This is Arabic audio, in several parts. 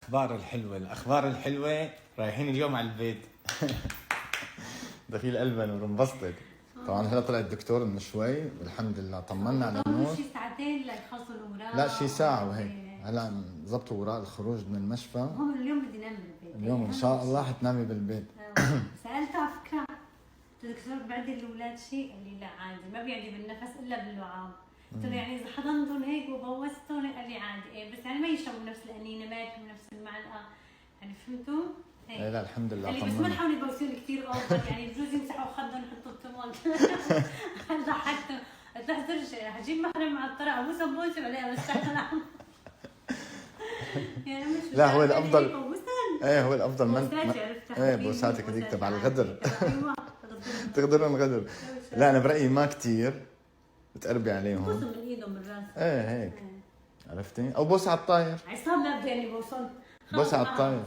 الأخبار الحلوة رايحين اليوم على البيت. دخيل قلبنا انبسطت. طبعا هلا طلع الدكتور من شوي والحمد لله طمنا على النور. شي ساعتين ليخلصوا الأوراق. لا شي ساعة وهيك. هلا ظبطوا اوراق الخروج من المشفى. هم اليوم بدي انام بالبيت. اليوم ان شاء الله حتنامي بالبيت. سألته على فكرة، الدكتور بعد الاولاد شيء؟ قال لي لا عادي، ما بيعدي بالنفس الا باللعاب. قلت له يعني اذا حضنتهم هيك وبوستهم؟ قال لي عادي. ايه بس يعني ما يشربوا نفس الانينه، ما ياكلوا نفس المعلقه، يعني فهمتوا؟ هيك. ايه لا الحمد لله قال لي بس ما تحاولي تبوسيهم كثير اوفر، يعني بجوز يمسحوا خدهم يحطوا التمول. ضحكت قلت له احضر حجيب محرم مع الطرق ابوسه بوسه ولا بس يعني مش لا هو الافضل. ايه هو الافضل ايه بوساتك هذيك تبع الغدر. تغدرهم غدر. لا انا برايي ما كثير تقربي عليهم. بوسهم من ايدهم بالراس. ايه هيك عرفتي؟ او بوس على الطاير. عصام لا بدي اني بوسهم. بوس على الطاير.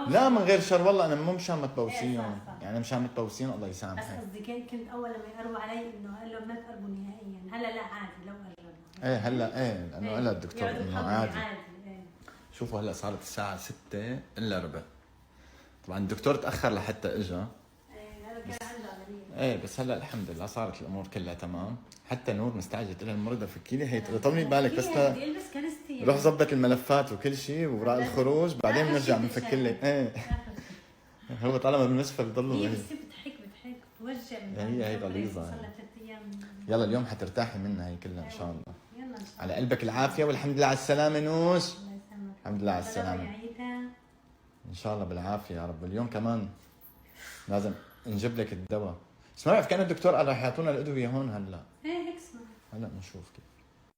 لا من غير شر والله، انا مو مشان ما تبوسيهم، يعني مشان ما تبوسيهم الله يسامحك. بس قصدي كنت اول لما يقربوا علي انه قال لهم ما تقربوا نهائيا. هلا لا عادي لو قربوا. ايه هلا ايه لانه قال الدكتور انه عادي. ايه. شوفوا هلا صارت الساعة 6 الا ربع. طبعا الدكتور تأخر لحتى اجا. ايه هذا كان عنده عملية. ايه بس هلا الحمد لله صارت الامور كلها تمام. حتى نور مستعجله تقول المرضى فكي لي هيك طولي بالك بس روح ظبط الملفات وكل شيء وراء الخروج بعدين بنرجع بنفك لك. ايه هو طالما بالمستشفى بضلوا هي بس بتضحك توجع من هي غليظه. يلا اليوم حترتاحي منها هي كلها ان شاء الله. يلا ان شاء الله. على قلبك العافيه والحمد لله على السلامه نوش. الحمد لله على السلامه. ان شاء الله بالعافيه يا رب. اليوم كمان لازم نجيب لك الدواء. بس ما بعرف كان الدكتور قال رح يعطونا الادويه هون هلا. ايه هيك اسمع. هلا بنشوف كيف.